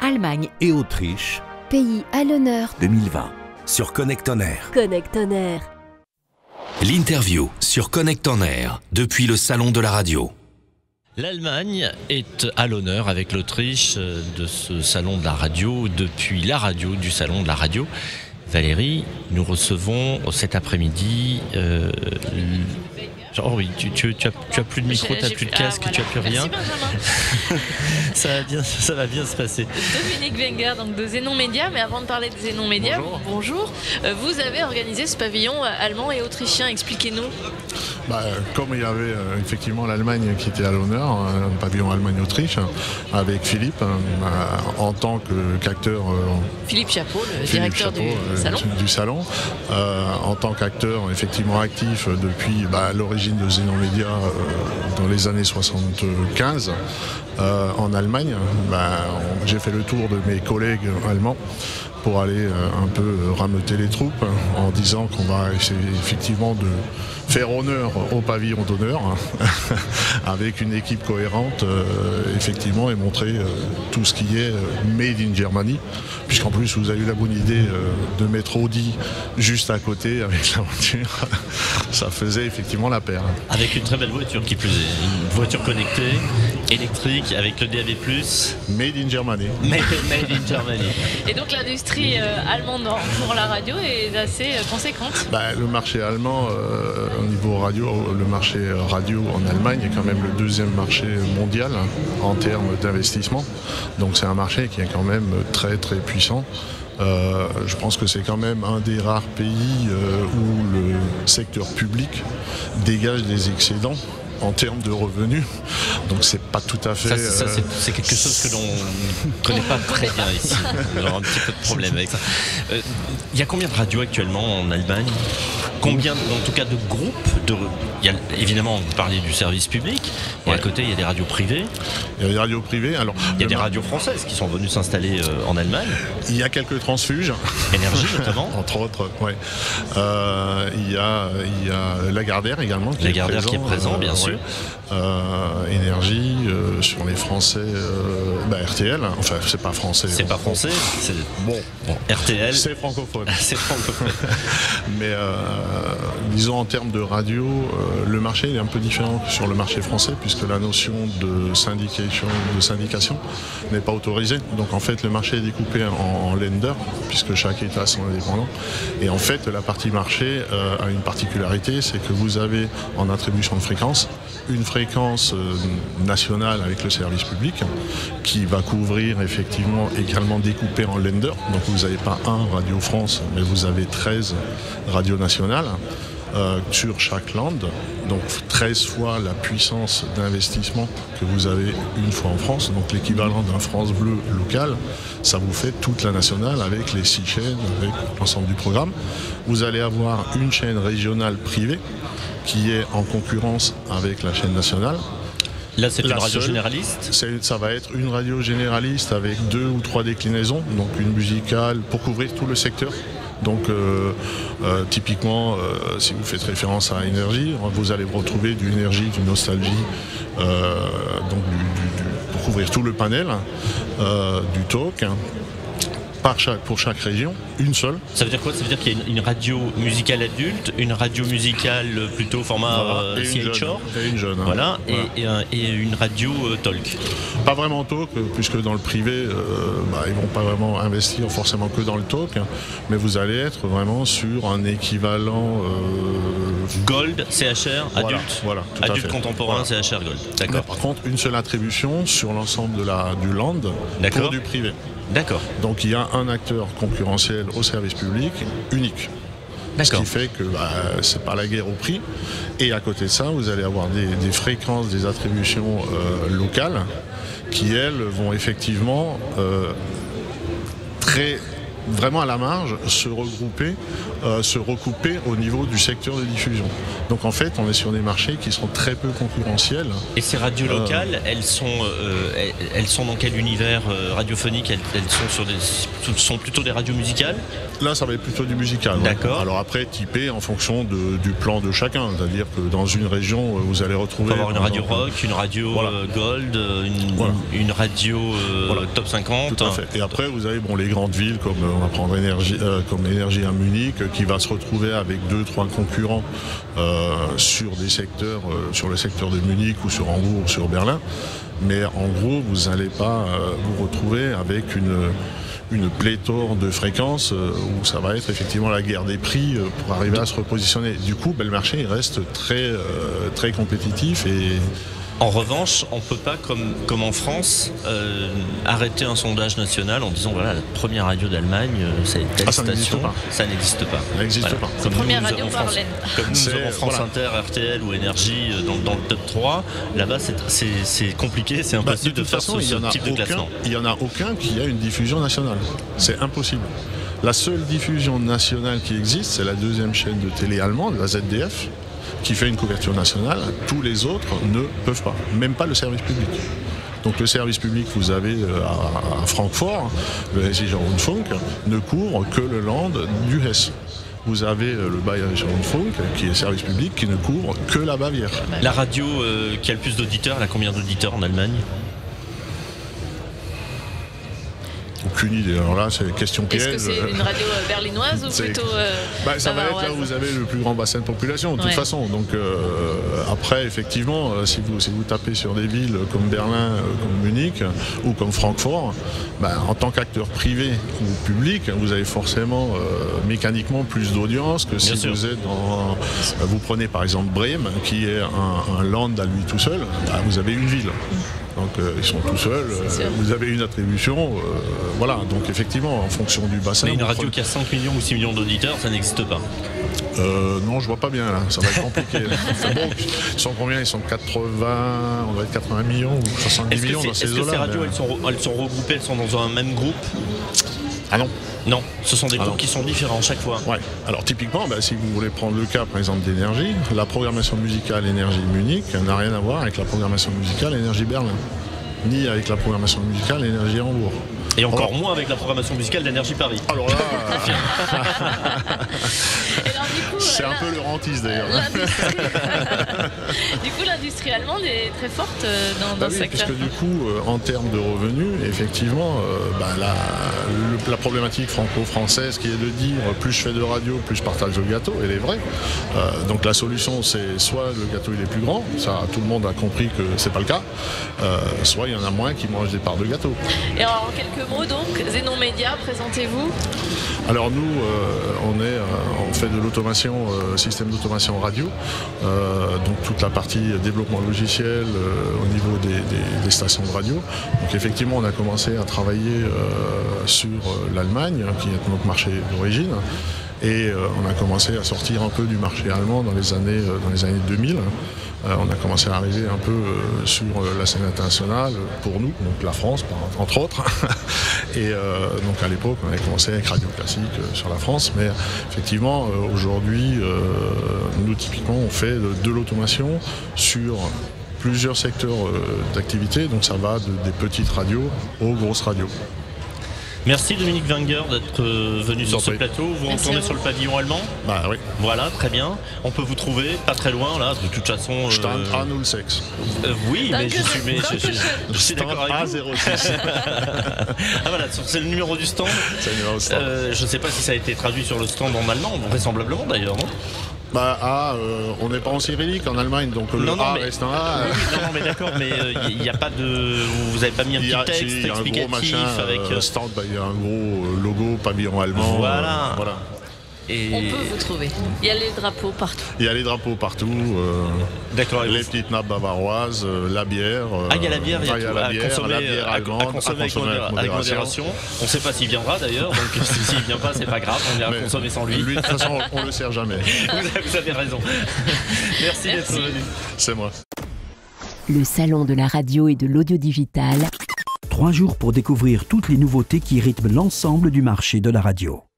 Allemagne et Autriche, pays à l'honneur 2020, sur Connect On Air. Connect On Air. L'interview sur Connect On Air, depuis le Salon de la Radio. L'Allemagne est à l'honneur avec l'Autriche de ce Salon de la Radio, depuis la radio du Salon de la Radio. Valérie, nous recevons cet après-midi... Oh oui, tu as plus de micro, tu n'as plus de casque, voilà. Tu n'as plus rien. Merci Benjamin. ça va bien se passer. Dominique Wenger, donc de Zenon Média. Mais avant de parler de Zenon Média, bonjour. Vous avez organisé ce pavillon allemand et autrichien. Expliquez-nous. Comme il y avait effectivement l'Allemagne qui était à l'honneur, un pavillon Allemagne-Autriche, avec Philippe en tant qu'acteur. Philippe Chapeau, le directeur du salon. En tant qu'acteur effectivement actif depuis l'origine de Zenon Média dans les années 75 en Allemagne. J'ai fait le tour de mes collègues allemands pour aller un peu rameuter les troupes en disant qu'on va essayer effectivement de faire honneur au pavillon d'honneur avec une équipe cohérente effectivement et montrer tout ce qui est made in Germany, puisqu'en plus vous avez eu la bonne idée de mettre Audi juste à côté avec la voiture. Ça faisait effectivement la paire. Avec une très belle voiture qui plus est, une voiture connectée, électrique, avec le DAB+. Made in Germany. Made in Germany. Et donc l'industrie allemande pour la radio est assez conséquente. Le marché allemand au niveau radio, le marché radio en Allemagne est quand même le deuxième marché mondial en termes d'investissement. Donc c'est un marché qui est quand même très très puissant. Je pense que c'est quand même un des rares pays où le secteur public dégage des excédents en termes de revenus, donc c'est pas tout à fait... C'est quelque chose que l'on ne connaît pas très bien ici. On a un petit peu de problème avec ça. Il y a combien de radios actuellement en Allemagne ? Combien, en tout cas, de groupes évidemment, vous parlez du service public, et à côté, il y a des radios privées. Il y a des radios privées. Alors, il y a des radios françaises qui sont venues s'installer en Allemagne. Il y a quelques transfuges. Énergie, notamment. Entre autres, oui. Il y a Lagardère également. Lagardère qui est présent, bien sûr. Énergie, sur les Français, RTL. Enfin, c'est pas français. C'est pas français. Bon, RTL. C'est francophone. C'est francophone. Mais disons en termes de radio, le marché est un peu différent sur le marché français, puisque la notion de syndication n'est pas autorisée. Donc en fait le marché est découpé en Länder, puisque chaque État sont indépendants. Et en fait la partie marché a une particularité, c'est que vous avez en attribution de fréquence une fréquence nationale avec le service public qui va couvrir effectivement également découpé en Länder. Donc vous n'avez pas un Radio France, mais vous avez 13 radios nationales sur chaque land, donc 13 fois la puissance d'investissement que vous avez une fois en France, donc l'équivalent d'un France Bleu local, ça vous fait toute la nationale avec les 6 chaînes, avec l'ensemble du programme. Vous allez avoir une chaîne régionale privée qui est en concurrence avec la chaîne nationale. Là, c'est une radio généraliste ? Ça va être une radio généraliste avec 2 ou 3 déclinaisons, donc une musicale pour couvrir tout le secteur. Donc typiquement, si vous faites référence à Énergie, vous allez retrouver du Énergie, du Nostalgie, donc pour couvrir tout le panel, du talk. Pour chaque région, une seule. Ça veut dire quoi ? Ça veut dire qu'il y a une radio musicale adulte, une radio musicale plutôt format CHR, et une jeune. Voilà, et une radio talk. Pas vraiment talk, puisque dans le privé, ils vont pas vraiment investir forcément que dans le talk, mais vous allez être vraiment sur un équivalent Gold, CHR, adulte. Voilà, tout adulte à fait. Contemporain, voilà. CHR Gold. D'accord. Par contre, une seule attribution sur l'ensemble du land pour du privé. D'accord. Donc il y a un acteur concurrentiel au service public unique. Ce qui fait que c'est pas la guerre au prix. Et à côté de ça, vous allez avoir des fréquences, des attributions locales qui, elles, vont effectivement très vraiment à la marge se regrouper, se recouper au niveau du secteur de diffusion. Donc en fait, on est sur des marchés qui sont très peu concurrentiels. Et ces radios locales, elles sont dans quel univers radiophonique? Elles sont plutôt des radios musicales? Là, ça va être plutôt du musical. Ouais. D'accord. Alors après, typé en fonction du plan de chacun. C'est-à-dire que dans une région, vous allez retrouver... On va avoir une radio rock, une radio gold, une radio top 50. Tout à fait. Et après, vous avez les grandes villes, comme on va prendre Énergie à Munich, qui va se retrouver avec 2-3 concurrents sur des secteurs, sur le secteur de Munich ou sur Hambourg ou sur Berlin. Mais en gros, vous n'allez pas vous retrouver avec une pléthore de fréquences où ça va être effectivement la guerre des prix pour arriver à se repositionner. Du coup, le marché il reste très, très compétitif et... En revanche, on ne peut pas, comme en France, arrêter un sondage national en disant voilà, la première radio d'Allemagne, c'est telle station. Ça n'existe pas. Ça n'existe pas. Comme première radio parlée. Comme nous avons France Inter, RTL ou Énergie dans le top 3, là-bas c'est compliqué, c'est impossible de faire ce type de classement. Il n'y en a aucun qui a une diffusion nationale. C'est impossible. La seule diffusion nationale qui existe, c'est la deuxième chaîne de télé allemande, la ZDF, qui fait une couverture nationale. Tous les autres ne peuvent pas, même pas le service public. Donc le service public que vous avez à Francfort, le Hessischer Rundfunk, ne couvre que le land du Hesse. Vous avez le Bayerischer Rundfunk, qui est service public, qui ne couvre que la Bavière. La radio qui a le plus d'auditeurs, elle a combien d'auditeurs en Allemagne ? Aucune idée. Alors là, c'est question piège. Est-ce que c'est une radio berlinoise ou plutôt ça va être là où vous avez le plus grand bassin de population, de toute façon. Donc après, effectivement, si vous tapez sur des villes comme Berlin, comme Munich ou comme Francfort, en tant qu'acteur privé ou public, vous avez forcément mécaniquement plus d'audience que si vous êtes dans... Vous prenez par exemple Brême, qui est un land à lui tout seul, vous avez une ville. Donc ils sont tout seuls, vous avez une attribution, voilà, donc effectivement en fonction du bassin... Mais une radio qui a 5 millions ou 6 millions d'auditeurs, ça n'existe pas. Non, je vois pas bien là, ça va être compliqué. Bon, ils sont combien? Ils sont 80, on doit être 80 millions ou 70 millions dans ces eaux-là. Est-ce que ces radios, elles sont regroupées, elles sont dans un même groupe? Ah non. Non, ce sont des groupes qui sont différents chaque fois. Ouais. Alors typiquement, si vous voulez prendre le cas par exemple d'Énergie, la programmation musicale Énergie Munich n'a rien à voir avec la programmation musicale Énergie Berlin, ni avec la programmation musicale Énergie Hambourg. Et encore moins avec la programmation musicale d'Énergie Paris. Alors là, c'est un peu le rentiste d'ailleurs. Du coup, l'industrie allemande est très forte dans ce secteur. Puisque du coup, en termes de revenus, effectivement, la problématique franco-française qui est de dire plus je fais de radio, plus je partage le gâteau, elle est vraie. Donc la solution, c'est soit le gâteau il est plus grand, ça tout le monde a compris que c'est pas le cas, soit il y en a moins qui mangent des parts de gâteau. Et alors, en quelques mots donc, Zenon Média, présentez-vous. Alors nous, on fait de l'automation, système d'automation radio, donc toute la partie développement logiciel au niveau des stations de radio. Donc effectivement, on a commencé à travailler sur l'Allemagne, qui est notre marché d'origine, et on a commencé à sortir un peu du marché allemand dans les années 2000. On a commencé à arriver un peu sur la scène internationale pour nous, donc la France entre autres. Et donc à l'époque, on avait commencé avec Radio Classique sur la France, mais effectivement aujourd'hui, nous typiquement on fait de l'automation sur plusieurs secteurs d'activité, donc ça va des petites radios aux grosses radios. Merci Dominique Wenger d'être venu sur ce plateau. Vous retournez sur le pavillon allemand? Oui. Voilà, très bien. On peut vous trouver pas très loin là, de toute façon. Stand A06. Oui, mais je suis d'accord avec vous. A06. Ah voilà, c'est le numéro du stand. C'est le numéro du stand. Je ne sais pas si ça a été traduit sur le stand en allemand, vraisemblablement d'ailleurs, non? On n'est pas en cyrillique en Allemagne, donc le A reste un A. Non, mais d'accord, mais il n'y a pas de. Vous n'avez pas mis un petit texte explicatif un gros machin, avec. Stand, il y a un gros logo, pavillon allemand. Voilà. Et... On peut vous trouver. Il y a les drapeaux partout. Il y a les drapeaux partout. D'accord. Les petites nappes bavaroises, la bière. Il y a la bière, il y a la bière allemande, à consommer avec modération. On ne sait pas s'il viendra d'ailleurs, donc s'il ne vient pas, c'est pas grave, on ira consommer sans lui. Lui, de toute façon, on ne le sert jamais. Vous avez raison. Merci d'être venu. C'est moi. Le salon de la radio et de l'audio digital. 3 jours pour découvrir toutes les nouveautés qui rythment l'ensemble du marché de la radio.